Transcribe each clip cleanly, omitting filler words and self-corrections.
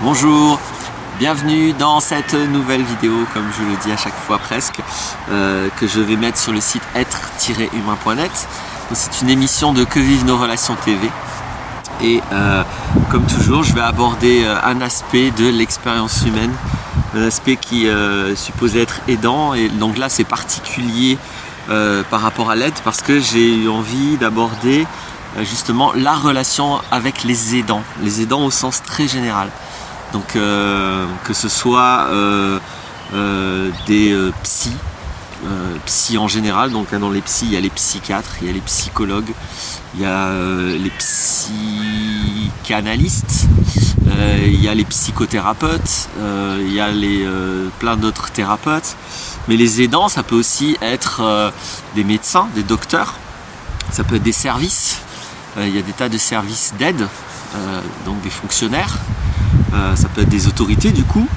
Bonjour, bienvenue dans cette nouvelle vidéo, comme je le dis à chaque fois presque, que je vais mettre sur le site être-humain.net. C'est une émission de Que vivent nos relations TV. Et comme toujours, je vais aborder un aspect de l'expérience humaine, un aspect qui est supposé être aidant. Et donc là, c'est particulier par rapport à l'aide parce que j'ai eu envie d'aborder justement la relation avec les aidants au sens très général. Donc que ce soit des psy en général, donc dans les psys il y a les psychiatres, il y a les psychologues, il y a les psychanalystes, il y a les psychothérapeutes, il y a plein d'autres thérapeutes. Mais les aidants, ça peut aussi être des médecins, des docteurs, ça peut être des services, il y a des tas de services d'aide, donc des fonctionnaires. Ça peut être des autorités du coup,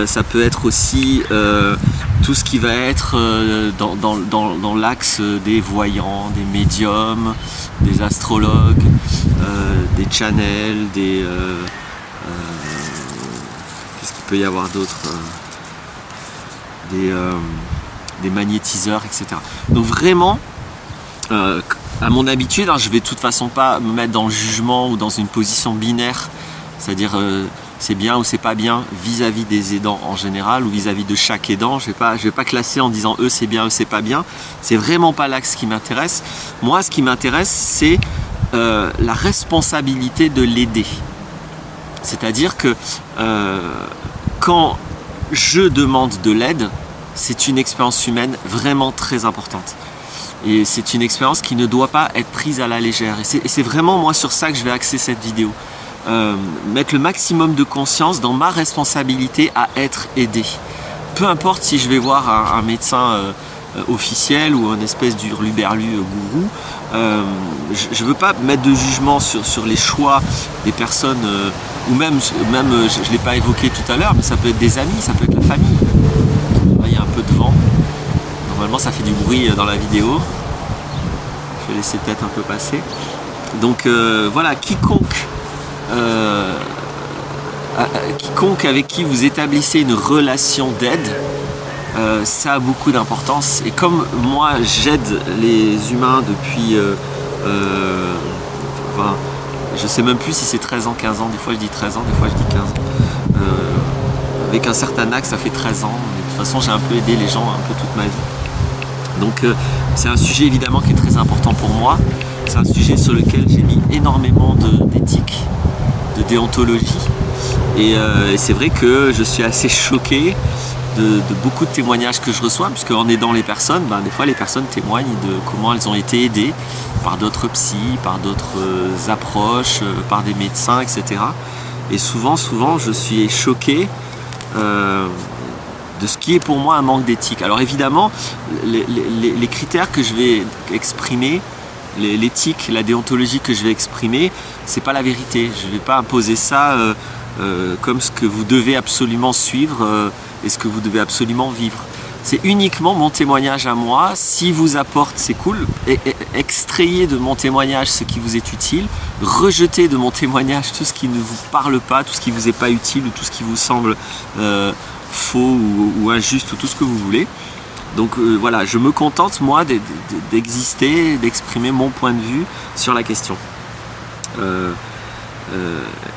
ça peut être aussi tout ce qui va être dans l'axe des voyants, des médiums, des astrologues, des channels, qu'est-ce qu'il peut y avoir d'autre, des magnétiseurs, etc. Donc vraiment, à mon habitude, je vais de toute façon pas me mettre dans le jugement ou dans une position binaire, c'est-à-dire c'est bien ou c'est pas bien vis-à-vis des aidants en général ou vis-à-vis de chaque aidant. Je vais pas classer en disant eux c'est bien, eux c'est pas bien. C'est vraiment pas là ce qui m'intéresse. Moi, ce qui m'intéresse, c'est la responsabilité de l'aider. C'est-à-dire que quand je demande de l'aide, c'est une expérience humaine vraiment très importante. Et c'est une expérience qui ne doit pas être prise à la légère. Et c'est vraiment moi sur ça que je vais axer cette vidéo. Mettre le maximum de conscience dans ma responsabilité à être aidé. Peu importe si je vais voir un médecin officiel ou un espèce d'hurluberlu gourou, je ne veux pas mettre de jugement sur les choix des personnes, ou même je ne l'ai pas évoqué tout à l'heure, mais ça peut être des amis, ça peut être la famille. Là, il y a un peu de vent. Normalement ça fait du bruit dans la vidéo. Je vais laisser peut-être un peu passer. Donc voilà, quiconque avec qui vous établissez une relation d'aide, ça a beaucoup d'importance. Et comme moi j'aide les humains depuis enfin, je sais même plus si c'est 13 ans, 15 ans, des fois je dis 13 ans, des fois je dis 15 ans, avec un certain axe ça fait 13 ans, mais de toute façon j'ai un peu aidé les gens un peu toute ma vie. Donc c'est un sujet évidemment qui est très important pour moi, c'est un sujet sur lequel j'ai mis énormément d'éthique, de déontologie, et c'est vrai que je suis assez choqué de beaucoup de témoignages que je reçois, puisque en aidant les personnes, des fois les personnes témoignent de comment elles ont été aidées par d'autres psys, par d'autres approches, par des médecins, etc. Et souvent je suis choqué de ce qui est pour moi un manque d'éthique. Alors évidemment, les critères que je vais exprimer, l'éthique, la déontologie que je vais exprimer, c'est pas la vérité. Je ne vais pas imposer ça comme ce que vous devez absolument suivre et ce que vous devez absolument vivre. C'est uniquement mon témoignage à moi. Si vous apporte, c'est cool. Extrayez de mon témoignage ce qui vous est utile. Rejetez de mon témoignage tout ce qui ne vous parle pas, tout ce qui vous est pas utile ou tout ce qui vous semble faux ou injuste ou tout ce que vous voulez. Donc voilà, je me contente moi d'exister, d'exprimer mon point de vue sur la question.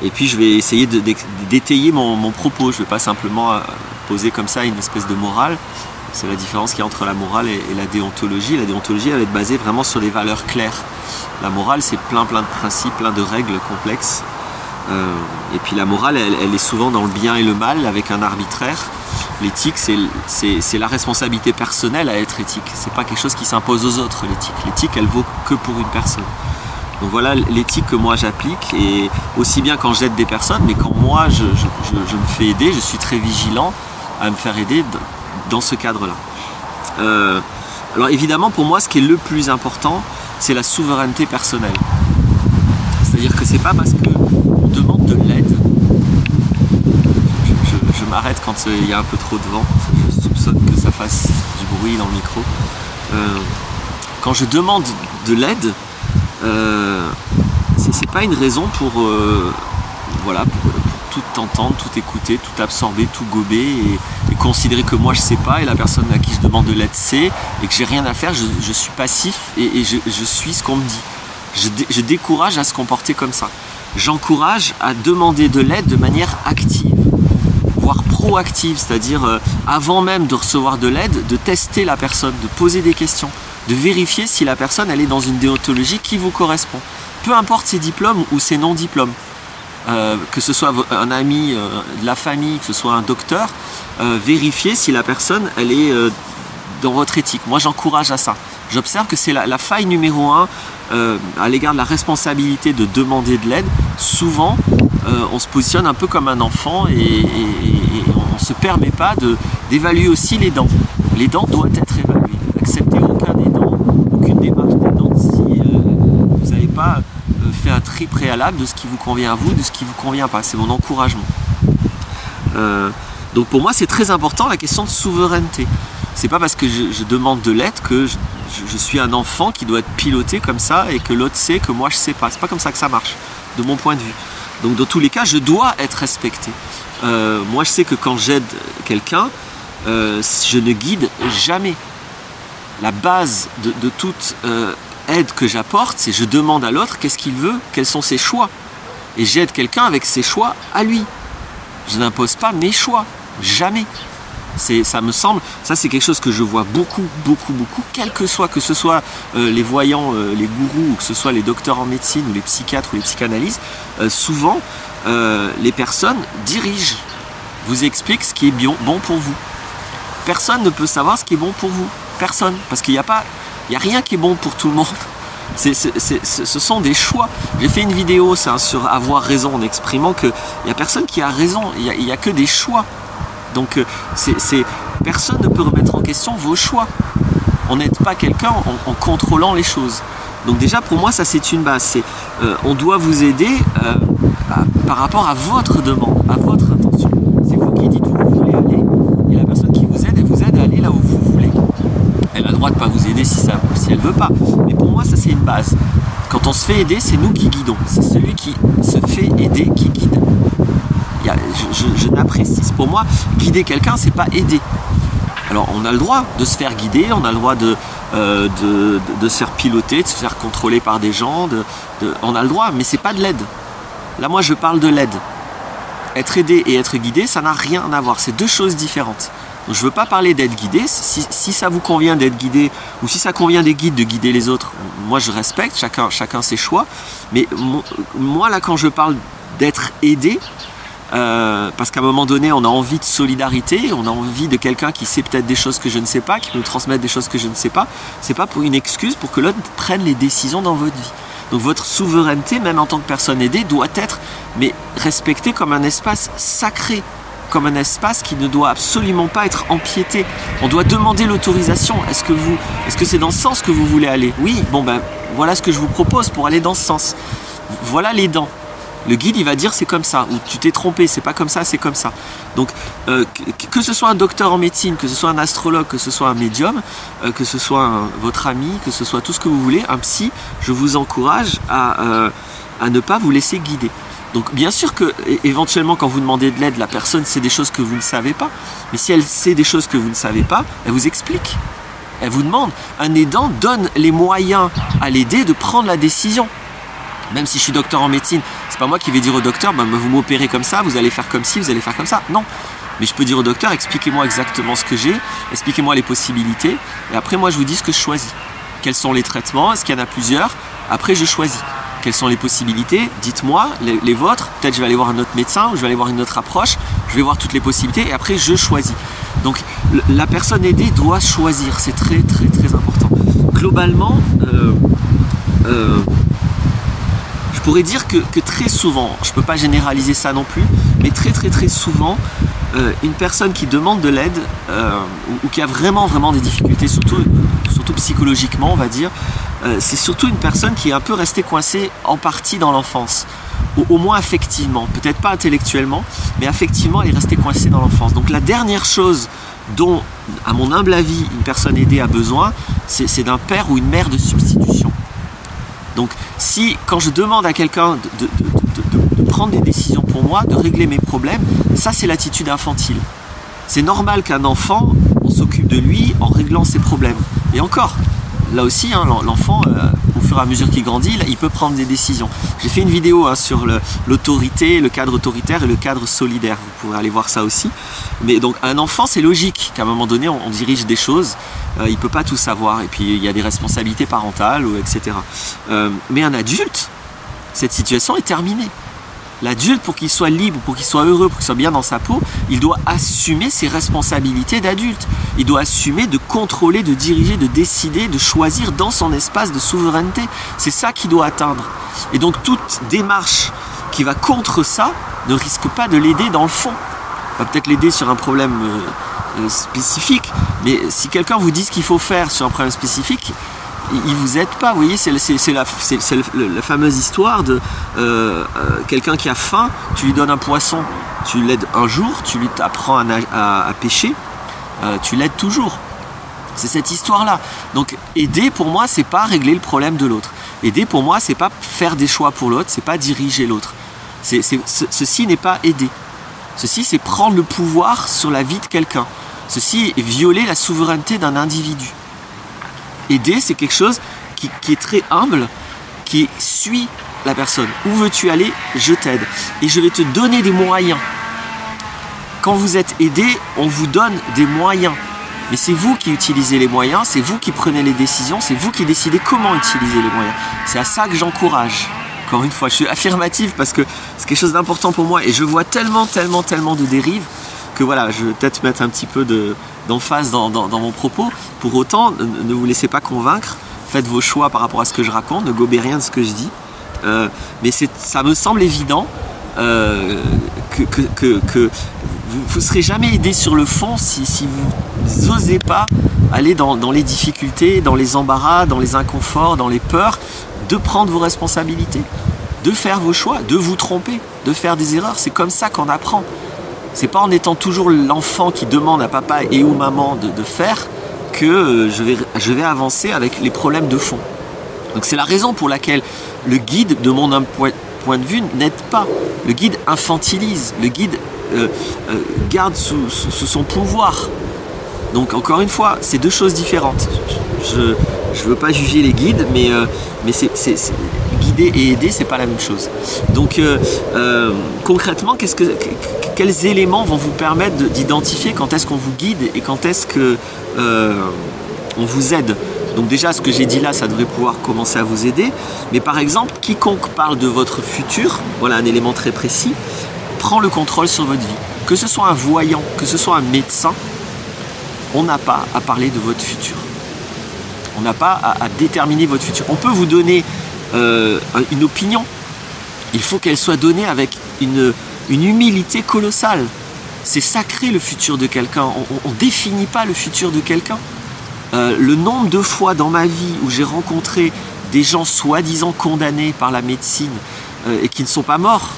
Et puis je vais essayer d'étayer mon propos. Je ne vais pas simplement poser comme ça une espèce de morale. C'est la différence qu'il y a entre la morale et la déontologie. La déontologie, elle va être basée vraiment sur des valeurs claires. La morale, c'est plein de principes, plein de règles complexes. Et puis la morale, elle est souvent dans le bien et le mal, avec un arbitraire. L'éthique, c'est la responsabilité personnelle à être éthique. C'est pas quelque chose qui s'impose aux autres, l'éthique. L'éthique, elle vaut que pour une personne. Donc voilà l'éthique que moi j'applique, et aussi bien quand j'aide des personnes, mais quand moi je me fais aider, je suis très vigilant à me faire aider dans ce cadre-là. Alors évidemment, pour moi, ce qui est le plus important, c'est la souveraineté personnelle. C'est-à-dire que c'est pas parce qu'on demande de l'aide, je m'arrête quand il y a un peu trop de vent, je soupçonne que ça fasse du bruit dans le micro. Quand je demande de l'aide, c'est pas une raison pour tout entendre, tout écouter, tout absorber, tout gober et considérer que moi je sais pas et la personne à qui je demande de l'aide sait et que j'ai rien à faire, je suis passif et je suis ce qu'on me dit. Je décourage à se comporter comme ça. J'encourage à demander de l'aide de manière active, voire proactive, c'est-à-dire avant même de recevoir de l'aide, de tester la personne, de poser des questions, de vérifier si la personne elle est dans une déontologie qui vous correspond. Peu importe ses diplômes ou ses non-diplômes, que ce soit un ami de la famille, que ce soit un docteur, vérifiez si la personne elle est dans votre éthique. Moi j'encourage à ça. J'observe que c'est la faille numéro 1 à l'égard de la responsabilité de demander de l'aide. Souvent on se positionne un peu comme un enfant et on ne se permet pas d'évaluer aussi les dents. Les dents doivent être évaluées. Acceptez aucun des dents, aucune démarche des dents si vous n'avez pas fait un tri préalable de ce qui vous convient à vous, de ce qui ne vous convient pas. C'est mon encouragement. Donc pour moi c'est très important la question de souveraineté. C'est pas parce que je demande de l'aide que je suis un enfant qui doit être piloté comme ça et que l'autre sait que moi je sais pas. C'est pas comme ça que ça marche, de mon point de vue. Donc dans tous les cas, je dois être respecté. Moi je sais que quand j'aide quelqu'un, je ne guide jamais. La base de toute aide que j'apporte, c'est je demande à l'autre qu'est-ce qu'il veut, quels sont ses choix. Et j'aide quelqu'un avec ses choix à lui. Je n'impose pas mes choix, jamais. Ça me semble, ça c'est quelque chose que je vois beaucoup, quel que ce soit les voyants, les gourous, ou que ce soit les docteurs en médecine, ou les psychiatres, ou les psychanalystes, souvent les personnes dirigent, vous expliquent ce qui est bon pour vous. Personne ne peut savoir ce qui est bon pour vous, personne, parce qu'il n'y a rien qui est bon pour tout le monde. Ce sont des choix. J'ai fait une vidéo sur avoir raison en exprimant qu'il n'y a personne qui a raison, il n'y a que des choix. Donc personne ne peut remettre en question vos choix. On n'aide pas quelqu'un en contrôlant les choses. Donc déjà pour moi ça c'est une base. On doit vous aider par rapport à votre demande, à votre intention. C'est vous qui dites où vous voulez aller et la personne qui vous aide, elle vous aide à aller là où vous voulez. Elle a le droit de ne pas vous aider si elle ne veut pas. Mais pour moi ça c'est une base. Quand on se fait aider, c'est nous qui guidons. C'est celui qui se fait aider qui guide. Je n'apprécie. Pour moi, guider quelqu'un, c'est pas aider. Alors, on a le droit de se faire guider, on a le droit de se faire piloter, de se faire contrôler par des gens. On a le droit, mais c'est pas de l'aide. Là, moi, je parle de l'aide. Être aidé et être guidé, ça n'a rien à voir. C'est deux choses différentes. Donc, je veux pas parler d'être guidé. Si ça vous convient d'être guidé, ou si ça convient des guides de guider les autres, moi, je respecte. Chacun ses choix. Mais moi, là, quand je parle d'être aidé, parce qu'à un moment donné on a envie de solidarité, on a envie de quelqu'un qui sait peut-être des choses que je ne sais pas, qui peut nous transmettre des choses que je ne sais pas. C'est pas pour une excuse pour que l'autre prenne les décisions dans votre vie. Donc votre souveraineté, même en tant que personne aidée, doit être respectée comme un espace sacré, comme un espace qui ne doit absolument pas être empiété. On doit demander l'autorisation. Est-ce que c'est dans ce sens que vous voulez aller? Oui, bon ben voilà ce que je vous propose pour aller dans ce sens. Voilà les dents. Le guide il va dire c'est comme ça, ou tu t'es trompé, c'est pas comme ça, c'est comme ça. Donc que ce soit un docteur en médecine, que ce soit un astrologue, que ce soit un médium, que ce soit votre ami, que ce soit tout ce que vous voulez, un psy, je vous encourage à ne pas vous laisser guider. Donc bien sûr que éventuellement quand vous demandez de l'aide, la personne sait des choses que vous ne savez pas, mais si elle sait des choses que vous ne savez pas, elle vous explique. Elle vous demande. Un aidant donne les moyens à l'aider de prendre la décision. Même si je suis docteur en médecine, c'est pas moi qui vais dire au docteur, ben, vous m'opérez comme ça, vous allez faire comme ci, vous allez faire comme ça. Non. Mais je peux dire au docteur, expliquez-moi exactement ce que j'ai, expliquez-moi les possibilités, et après moi je vous dis ce que je choisis. Quels sont les traitements, est-ce qu'il y en a plusieurs? Après je choisis. Quelles sont les possibilités? Dites-moi les vôtres. Peut-être je vais aller voir un autre médecin, ou je vais aller voir une autre approche, je vais voir toutes les possibilités, et après je choisis. Donc la personne aidée doit choisir, c'est très important. Globalement, je pourrais dire que très souvent, je ne peux pas généraliser ça non plus, mais très souvent, une personne qui demande de l'aide ou qui a vraiment des difficultés, surtout psychologiquement on va dire, c'est surtout une personne qui est un peu restée coincée en partie dans l'enfance, au moins affectivement, peut-être pas intellectuellement, mais affectivement elle est restée coincée dans l'enfance. Donc la dernière chose dont, à mon humble avis, une personne aidée a besoin, c'est d'un père ou une mère de substitution. Donc si, quand je demande à quelqu'un de prendre des décisions pour moi, de régler mes problèmes. Ça, c'est l'attitude infantile. C'est normal qu'un enfant, on s'occupe de lui en réglant ses problèmes. Et encore, là aussi, hein, l'enfant, au fur et à mesure qu'il grandit, il peut prendre des décisions. J'ai fait une vidéo hein, sur l'autorité, le cadre autoritaire et le cadre solidaire. Vous pourrez aller voir ça aussi. Mais donc, un enfant, c'est logique qu'à un moment donné, on dirige des choses. Il ne peut pas tout savoir. Et puis, il y a des responsabilités parentales, etc. Mais un adulte, cette situation est terminée. L'adulte, pour qu'il soit libre, pour qu'il soit heureux, pour qu'il soit bien dans sa peau, il doit assumer ses responsabilités d'adulte. Il doit assumer de contrôler, de diriger, de décider, de choisir dans son espace de souveraineté. C'est ça qu'il doit atteindre. Et donc toute démarche qui va contre ça ne risque pas de l'aider dans le fond. Va peut-être l'aider sur un problème spécifique, mais si quelqu'un vous dit ce qu'il faut faire sur un problème spécifique, il vous aide pas, vous voyez, c'est la fameuse histoire de quelqu'un qui a faim, tu lui donnes un poisson, tu l'aides un jour, tu lui apprends à pêcher, tu l'aides toujours. C'est cette histoire-là. Donc aider pour moi, c'est pas régler le problème de l'autre. Aider pour moi, c'est pas faire des choix pour l'autre, c'est pas diriger l'autre. Ceci n'est pas aider. Ceci, c'est prendre le pouvoir sur la vie de quelqu'un. Ceci est violer la souveraineté d'un individu. Aider, c'est quelque chose qui est très humble, qui suit la personne. Où veux-tu aller? Je t'aide. Et je vais te donner des moyens. Quand vous êtes aidé, on vous donne des moyens. Mais c'est vous qui utilisez les moyens, c'est vous qui prenez les décisions, c'est vous qui décidez comment utiliser les moyens. C'est à ça que j'encourage. Encore une fois, je suis affirmative parce que c'est quelque chose d'important pour moi et je vois tellement de dérives que voilà, je vais peut-être mettre un petit peu d'emphase dans mon propos. Pour autant, ne vous laissez pas convaincre, faites vos choix par rapport à ce que je raconte, ne gobez rien de ce que je dis. Mais ça me semble évident que vous ne serez jamais aidé sur le fond si vous n'osez pas aller dans les difficultés, dans les embarras, dans les inconforts, dans les peurs, de prendre vos responsabilités, de faire vos choix, de vous tromper, de faire des erreurs. C'est comme ça qu'on apprend. C'est pas en étant toujours l'enfant qui demande à papa et ou maman de faire que je vais avancer avec les problèmes de fond. Donc c'est la raison pour laquelle le guide, de mon point de vue, n'aide pas. Le guide infantilise, le guide garde sous son pouvoir. Donc encore une fois, c'est deux choses différentes. Je veux pas juger les guides, mais guider et aider, c'est pas la même chose. Donc concrètement, quels éléments vont vous permettre d'identifier quand est-ce qu'on vous guide et quand est-ce que on vous aide? Donc déjà, ce que j'ai dit là, ça devrait pouvoir commencer à vous aider. Mais par exemple, quiconque parle de votre futur, voilà un élément très précis, prend le contrôle sur votre vie. Que ce soit un voyant, que ce soit un médecin, on n'a pas à parler de votre futur. On n'a pas à déterminer votre futur. On peut vous donner une opinion. Il faut qu'elle soit donnée avec une humilité colossale. C'est sacré le futur de quelqu'un. On ne définit pas le futur de quelqu'un. Le nombre de fois dans ma vie où j'ai rencontré des gens soi-disant condamnés par la médecine et qui ne sont pas morts,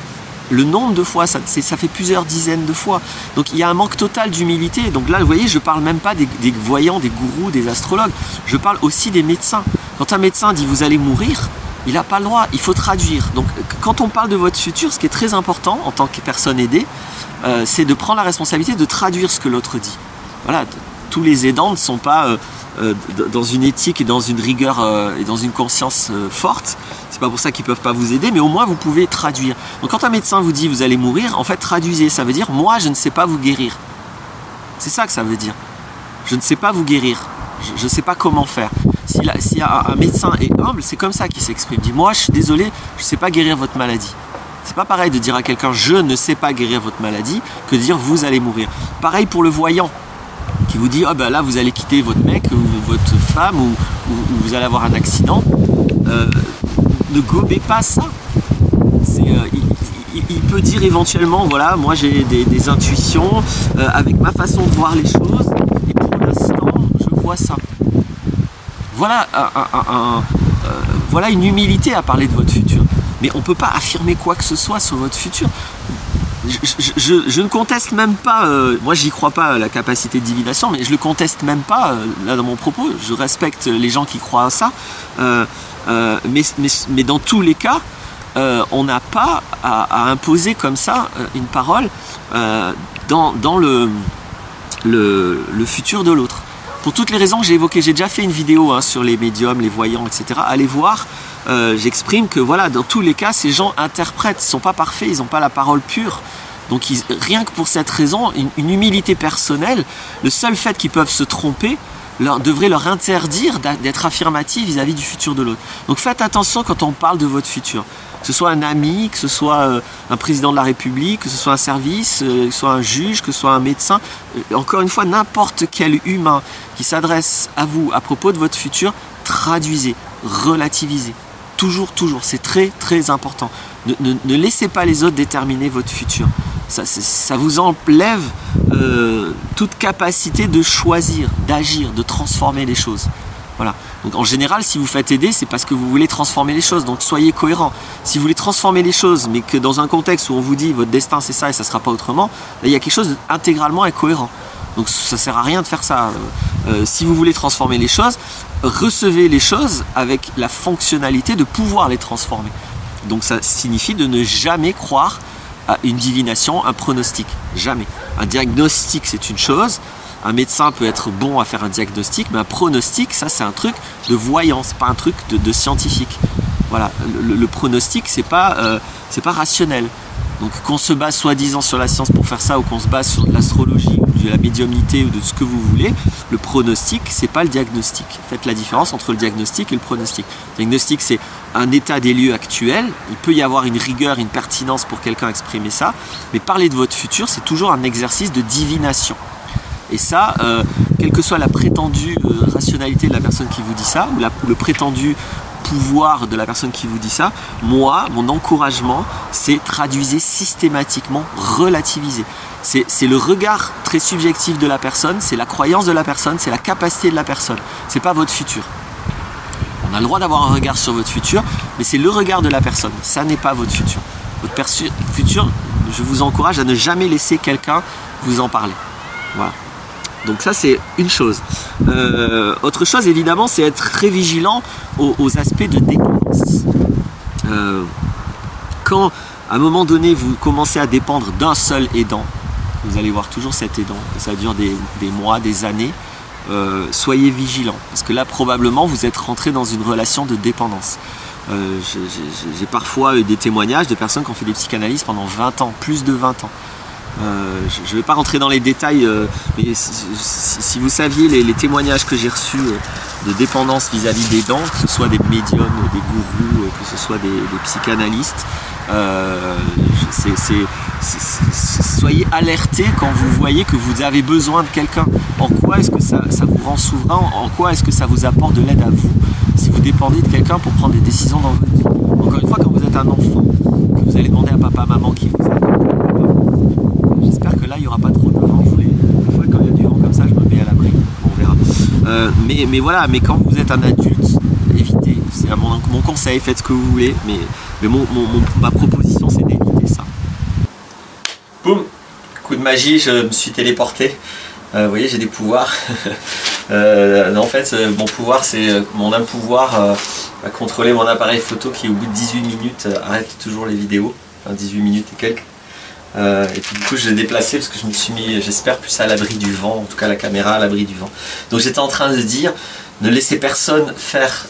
le nombre de fois, ça fait plusieurs dizaines de fois. Donc il y a un manque total d'humilité. Donc là, vous voyez, je ne parle même pas des voyants, des gourous, des astrologues. Je parle aussi des médecins. Quand un médecin dit « vous allez mourir », il n'a pas le droit, il faut traduire. Donc quand on parle de votre futur, ce qui est très important en tant que personne aidée, c'est de prendre la responsabilité de traduire ce que l'autre dit. Voilà, tous les aidants ne sont pas dans une éthique et dans une rigueur et dans une conscience forte. C'est pas pour ça qu'ils peuvent pas vous aider, mais au moins vous pouvez traduire. Donc quand un médecin vous dit vous allez mourir, en fait traduisez, ça veut dire moi je ne sais pas vous guérir. C'est ça que ça veut dire. Je ne sais pas vous guérir. Je ne sais pas comment faire. Si un médecin est humble, c'est comme ça qu'il s'exprime. Il dit moi je suis désolé, je ne sais pas guérir votre maladie. C'est pas pareil de dire à quelqu'un je ne sais pas guérir votre maladie que de dire vous allez mourir. Pareil pour le voyant qui vous dit oh ben là vous allez quitter votre mec ou votre femme ou vous allez avoir un accident. Ne gobez pas ça. Il peut dire éventuellement voilà moi j'ai des intuitions avec ma façon de voir les choses et pour l'instant je vois ça. Voilà voilà une humilité à parler de votre futur. Mais on ne peut pas affirmer quoi que ce soit sur votre futur. Je ne conteste même pas, moi j'y crois pas à la capacité de divination, mais je le conteste même pas là dans mon propos. Je respecte les gens qui croient à ça, mais dans tous les cas, on n'a pas à imposer comme ça une parole dans le futur de l'autre. Pour toutes les raisons que j'ai évoquées, j'ai déjà fait une vidéo sur les médiums, les voyants, etc. Allez voir, j'exprime que voilà, dans tous les cas, ces gens interprètent, ils ne sont pas parfaits, ils n'ont pas la parole pure. Donc rien que pour cette raison, une humilité personnelle, le seul fait qu'ils peuvent se tromper, devrait leur interdire d'être affirmatifs vis-à-vis du futur de l'autre. Donc faites attention quand on parle de votre futur. Que ce soit un ami, que ce soit un président de la République, que ce soit un service, que ce soit un juge, que ce soit un médecin. Encore une fois, n'importe quel humain qui s'adresse à vous à propos de votre futur, traduisez, relativisez. Toujours, toujours. C'est très, très important. Ne laissez pas les autres déterminer votre futur. Ça vous enlève toute capacité de choisir, d'agir, de transformer les choses. Voilà. Donc en général, si vous faites aider, c'est parce que vous voulez transformer les choses. Donc soyez cohérent. Si vous voulez transformer les choses, mais que dans un contexte où on vous dit votre destin c'est ça et ça ne sera pas autrement, là, il y a quelque chose d'intégralement incohérent. Donc ça ne sert à rien de faire ça. Si vous voulez transformer les choses, recevez les choses avec la fonctionnalité de pouvoir les transformer. Donc ça signifie de ne jamais croire à une divination, un pronostic. Jamais. Un diagnostic, c'est une chose. Un médecin peut être bon à faire un diagnostic, mais un pronostic, ça c'est un truc de voyant, c'est pas un truc de scientifique. Voilà, le pronostic, c'est pas rationnel. Donc qu'on se base soi-disant sur la science pour faire ça, ou qu'on se base sur l'astrologie, ou de la médiumnité, ou de ce que vous voulez, le pronostic, c'est pas le diagnostic. Faites la différence entre le diagnostic et le pronostic. Le diagnostic, c'est un état des lieux actuel. Il peut y avoir une rigueur, une pertinence pour quelqu'un exprimer ça, mais parler de votre futur, c'est toujours un exercice de divination. Et ça, quelle que soit la prétendue rationalité de la personne qui vous dit ça, ou le prétendu pouvoir de la personne qui vous dit ça, moi, mon encouragement, c'est traduisez systématiquement, relativisez. C'est le regard très subjectif de la personne, c'est la croyance de la personne, c'est la capacité de la personne. C'est pas votre futur. On a le droit d'avoir un regard sur votre futur, mais c'est le regard de la personne. Ça n'est pas votre futur. Votre futur, je vous encourage à ne jamais laisser quelqu'un vous en parler. Voilà. Donc ça c'est une chose. Autre chose évidemment, c'est être très vigilant aux aspects de dépendance. Quand à un moment donné vous commencez à dépendre d'un seul aidant, vous allez voir toujours cet aidant, ça dure des mois, des années, soyez vigilant, parce que là probablement vous êtes rentré dans une relation de dépendance. J'ai parfois eu des témoignages de personnes qui ont fait des psychanalyses pendant 20 ans, plus de 20 ans. Je ne vais pas rentrer dans les détails, mais si vous saviez les témoignages que j'ai reçus de dépendance vis-à-vis des dents, que ce soit des médiums, des gourous, que ce soit des psychanalystes, soyez alertés quand vous voyez que vous avez besoin de quelqu'un. En quoi est-ce que ça vous rend souverain? En quoi est-ce que ça vous apporte de l'aide à vous si vous dépendez de quelqu'un pour prendre des décisions dans votre vie? Encore une fois, quand vous êtes un enfant, que vous allez demander à papa, maman qui vous aide, j'espère que là il n'y aura pas trop de vent. Des fois quand il y a du vent comme ça, je me mets à l'abri. On verra. Mais voilà, mais quand vous êtes un adulte, évitez. C'est mon conseil, faites ce que vous voulez, mais ma proposition c'est d'éviter ça. Boum, coup de magie, je me suis téléporté. Vous voyez, j'ai des pouvoirs. En fait, mon pouvoir, c'est mon impouvoir à contrôler mon appareil photo qui, au bout de 18 minutes, arrête toujours les vidéos. Enfin, 18 minutes et quelques. Et puis du coup je l'ai déplacé parce que je me suis mis, j'espère, plus à l'abri du vent, en tout cas la caméra à l'abri du vent. Donc j'étais en train de dire, ne laissez personne faire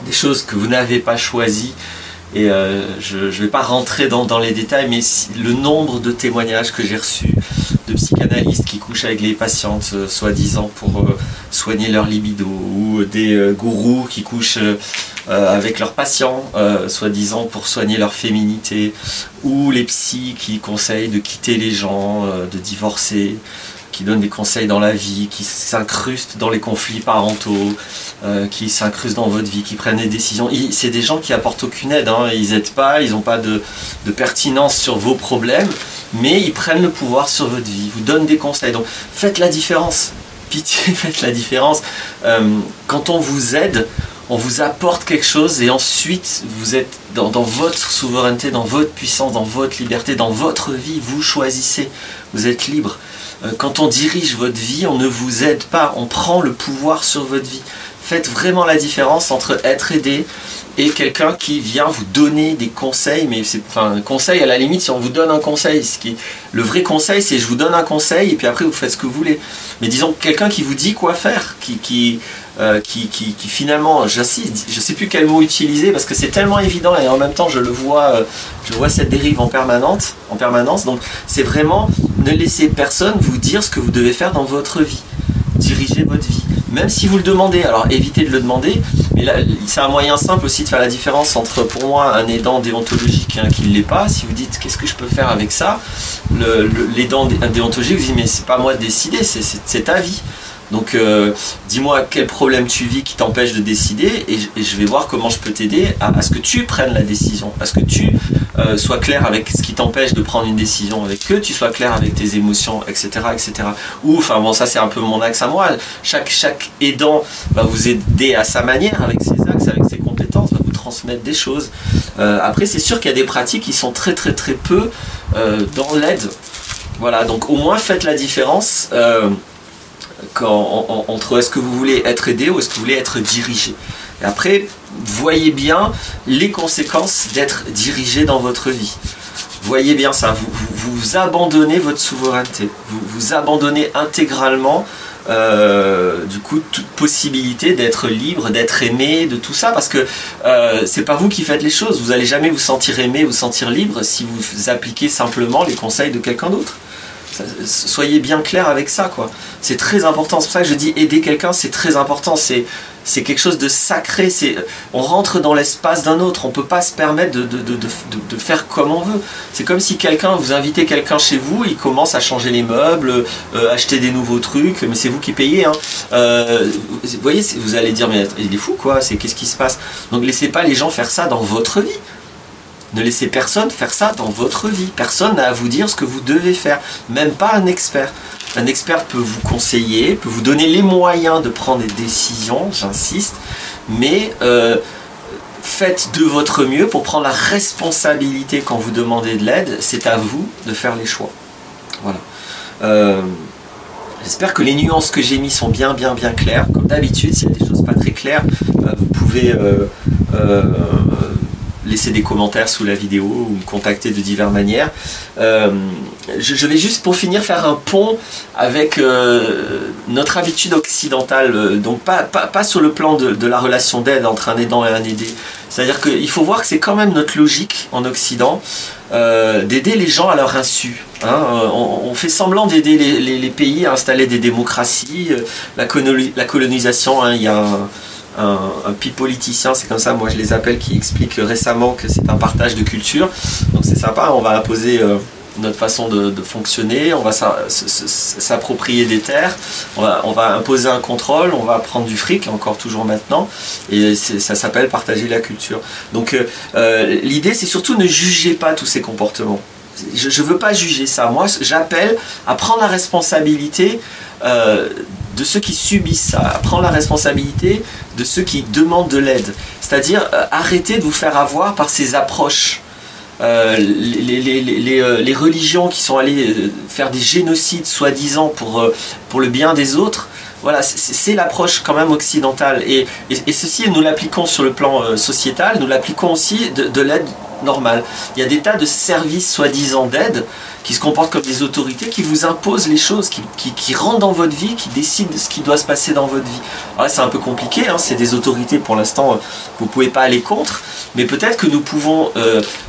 des choses que vous n'avez pas choisies. Et je ne vais pas rentrer dans les détails, mais le nombre de témoignages que j'ai reçus de psychanalystes qui couchent avec les patientes, soi-disant pour soigner leur libido, ou des gourous qui couchent avec leurs patients, soi-disant pour soigner leur féminité, ou les psys qui conseillent de quitter les gens, de divorcer, qui donnent des conseils dans la vie, qui s'incrustent dans les conflits parentaux, qui s'incrustent dans votre vie, qui prennent des décisions. C'est des gens qui apportent aucune aide, hein. Ils n'aident pas, ils n'ont pas de pertinence sur vos problèmes, mais ils prennent le pouvoir sur votre vie, ils vous donnent des conseils. Donc faites la différence, pitié, faites la différence. Quand on vous aide, on vous apporte quelque chose et ensuite vous êtes dans votre souveraineté, dans votre puissance, dans votre liberté, dans votre vie, vous choisissez, vous êtes libre. Quand on dirige votre vie, on ne vous aide pas, on prend le pouvoir sur votre vie. Faites vraiment la différence entre être aidé et quelqu'un qui vient vous donner des conseils, mais c'est, enfin, un conseil à la limite, si on vous donne un conseil, le vrai conseil, c'est je vous donne un conseil et puis après vous faites ce que vous voulez. Mais disons quelqu'un qui vous dit quoi faire, qui finalement, j'insiste, je sais plus quel mot utiliser parce que c'est tellement évident et en même temps je vois cette dérive en permanence. Donc c'est vraiment ne laissez personne vous dire ce que vous devez faire dans votre vie. Dirigez votre vie. Même si vous le demandez, alors évitez de le demander, mais là, c'est un moyen simple aussi de faire la différence entre, pour moi, un aidant déontologique et un qui ne l'est pas. Si vous dites, qu'est-ce que je peux faire avec ça, l'aidant déontologique vous dit, mais c'est pas moi de décider, c'est ta vie. Donc dis-moi quel problème tu vis qui t'empêche de décider et je vais voir comment je peux t'aider à ce que tu prennes la décision, à ce que tu sois clair avec ce qui t'empêche de prendre une décision, avec que tu sois clair avec tes émotions, etc. etc. Ou, enfin bon, ça c'est un peu mon axe à moi, chaque aidant va vous aider à sa manière, avec ses axes, avec ses compétences, va vous transmettre des choses. Après c'est sûr qu'il y a des pratiques qui sont très peu dans l'aide. Voilà, donc au moins faites la différence entre est-ce que vous voulez être aidé ou est-ce que vous voulez être dirigé. Et après, voyez bien les conséquences d'être dirigé dans votre vie. Voyez bien ça, vous abandonnez votre souveraineté, vous abandonnez intégralement du coup toute possibilité d'être libre, d'être aimé, de tout ça, parce que c'est pas vous qui faites les choses, vous n'allez jamais vous sentir aimé, vous sentir libre si vous appliquez simplement les conseils de quelqu'un d'autre. Soyez bien clair avec ça, quoi. C'est très important, c'est pour ça que je dis aider quelqu'un, c'est très important, c'est quelque chose de sacré, on rentre dans l'espace d'un autre, on ne peut pas se permettre de faire comme on veut. C'est comme si vous invitez quelqu'un chez vous, il commence à changer les meubles, acheter des nouveaux trucs, mais c'est vous qui payez. Hein. Vous voyez, vous allez dire, mais il est fou, quoi, qu'est-ce qui se passe? Donc laissez pas les gens faire ça dans votre vie. Ne laissez personne faire ça dans votre vie. Personne n'a à vous dire ce que vous devez faire. Même pas un expert. Un expert peut vous conseiller, peut vous donner les moyens de prendre des décisions, j'insiste. Mais faites de votre mieux pour prendre la responsabilité quand vous demandez de l'aide. C'est à vous de faire les choix. Voilà. J'espère que les nuances que j'ai mises sont bien claires. Comme d'habitude, s'il y a des choses pas très claires, vous pouvez... laisser des commentaires sous la vidéo ou me contacter de diverses manières. Je vais juste pour finir faire un pont avec notre habitude occidentale, donc pas sur le plan de la relation d'aide entre un aidant et un aidé. C'est-à-dire qu'il faut voir que c'est quand même notre logique en Occident d'aider les gens à leur insu. Hein. On fait semblant d'aider les pays à installer des démocraties, la colonisation, hein, il y a un politicien, c'est comme ça, moi je les appelle, qui explique récemment que c'est un partage de culture. Donc c'est sympa, on va imposer notre façon de fonctionner, on va s'approprier des terres, on va imposer un contrôle, on va prendre du fric, encore toujours maintenant, et ça s'appelle partager la culture. Donc l'idée c'est surtout ne jugez pas tous ces comportements. Je ne veux pas juger ça, moi j'appelle à prendre la responsabilité de ceux qui subissent ça, à prendre la responsabilité de ceux qui demandent de l'aide. C'est-à-dire arrêtez de vous faire avoir par ces approches. Les religions qui sont allées faire des génocides soi-disant pour le bien des autres, voilà, c'est l'approche quand même occidentale. Et ceci, nous l'appliquons sur le plan sociétal, nous l'appliquons aussi de l'aide normale. Il y a des tas de services soi-disant d'aide qui se comportent comme des autorités, qui vous imposent les choses, qui rentrent dans votre vie, qui décident de ce qui doit se passer dans votre vie. Alors là, c'est un peu compliqué, hein, c'est des autorités, pour l'instant, vous ne pouvez pas aller contre, mais peut-être que nous pouvons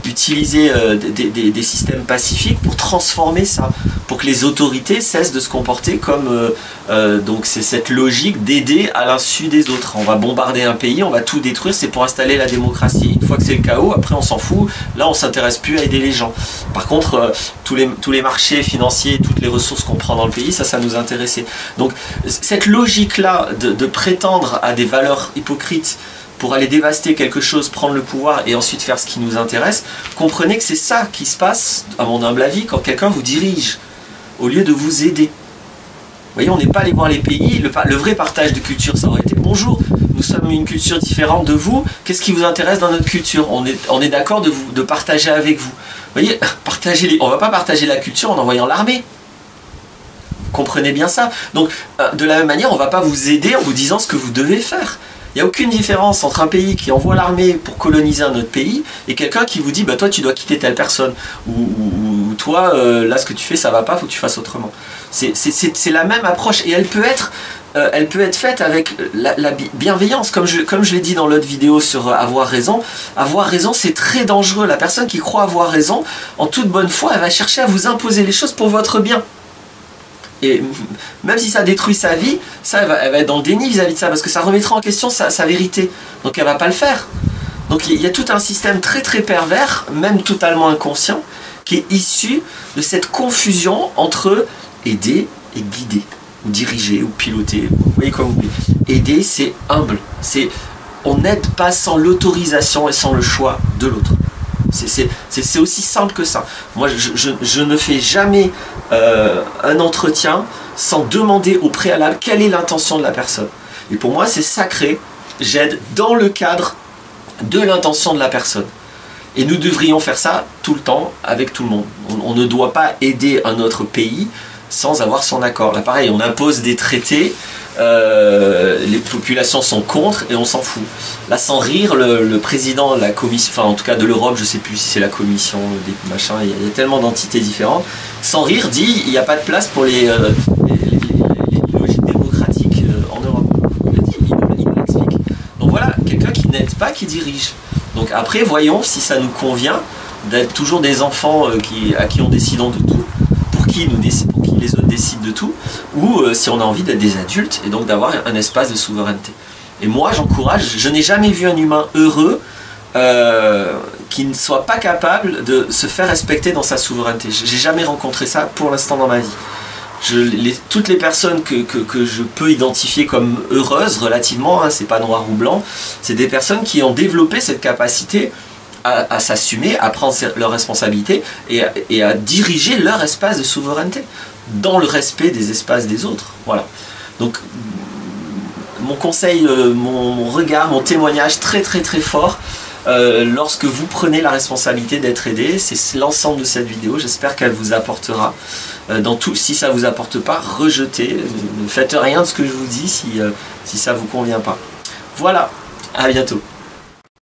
utiliser des systèmes pacifiques pour transformer ça, pour que les autorités cessent de se comporter comme... donc c'est cette logique d'aider à l'insu des autres. On va bombarder un pays, on va tout détruire, c'est pour installer la démocratie. Une fois que c'est le chaos, après on s'en fout, là on s'intéresse plus à aider les gens. Par contre, tous les marchés financiers, toutes les ressources qu'on prend dans le pays, ça nous intéressait. Donc cette logique-là de prétendre à des valeurs hypocrites pour aller dévaster quelque chose, prendre le pouvoir et ensuite faire ce qui nous intéresse, comprenez que c'est ça qui se passe, à mon humble avis, quand quelqu'un vous dirige, au lieu de vous aider. Vous voyez, on n'est pas allé voir les pays, le vrai partage de culture, ça aurait été « Bonjour, nous sommes une culture différente de vous, qu'est-ce qui vous intéresse dans notre culture? On est d'accord de partager avec vous. » Vous voyez, on ne va pas partager la culture en envoyant l'armée. Comprenez bien ça. Donc, de la même manière, on ne va pas vous aider en vous disant ce que vous devez faire. Il n'y a aucune différence entre un pays qui envoie l'armée pour coloniser un autre pays et quelqu'un qui vous dit bah toi tu dois quitter telle personne ou toi là ce que tu fais ça va pas, faut que tu fasses autrement. C'est la même approche et elle peut être faite avec la bienveillance, comme je l'ai dit dans l'autre vidéo sur avoir raison. Avoir raison, c'est très dangereux. La personne qui croit avoir raison, en toute bonne foi, elle va chercher à vous imposer les choses pour votre bien. Et même si ça détruit sa vie, ça, elle va être dans le déni vis-à-vis de ça, parce que ça remettra en question sa vérité. Donc elle va pas le faire. Donc il y a tout un système très très pervers, même totalement inconscient, qui est issu de cette confusion entre aider et guider, ou diriger, ou piloter. Vous voyez comme vous voulez. Aider, c'est humble. On n'aide pas sans l'autorisation et sans le choix de l'autre. C'est aussi simple que ça. Moi, je ne fais jamais un entretien sans demander au préalable quelle est l'intention de la personne. Et pour moi, c'est sacré. J'aide dans le cadre de l'intention de la personne. Et nous devrions faire ça tout le temps avec tout le monde. On ne doit pas aider un autre pays sans avoir son accord. Là, pareil, on impose des traités. Les populations sont contre et on s'en fout. Là, sans rire, le président de la commission, enfin en tout cas de l'Europe, je sais plus si c'est la commission, des machins, il y a tellement d'entités différentes, sans rire dit il n'y a pas de place pour les logiques démocratiques en Europe. Il le dit, il nous l'explique. Donc voilà, quelqu'un qui n'aide pas, qui dirige. Donc après, voyons si ça nous convient d'être toujours des enfants à qui on décide de tout, pour qui les autres décident de tout, ou si on a envie d'être des adultes et donc d'avoir un espace de souveraineté. Et moi j'encourage, je n'ai jamais vu un humain heureux qui ne soit pas capable de se faire respecter dans sa souveraineté. J'ai jamais rencontré ça pour l'instant dans ma vie. Toutes les personnes que je peux identifier comme heureuses relativement, hein, c'est pas noir ou blanc, c'est des personnes qui ont développé cette capacité à s'assumer, à prendre leurs responsabilités et à diriger leur espace de souveraineté dans le respect des espaces des autres. Voilà. Donc mon conseil, mon regard, mon témoignage très très très fort lorsque vous prenez la responsabilité d'être aidé, c'est l'ensemble de cette vidéo. J'espère qu'elle vous apportera. Si ça ne vous apporte pas, rejetez. Ne faites rien de ce que je vous dis si ça ne vous convient pas. Voilà, à bientôt.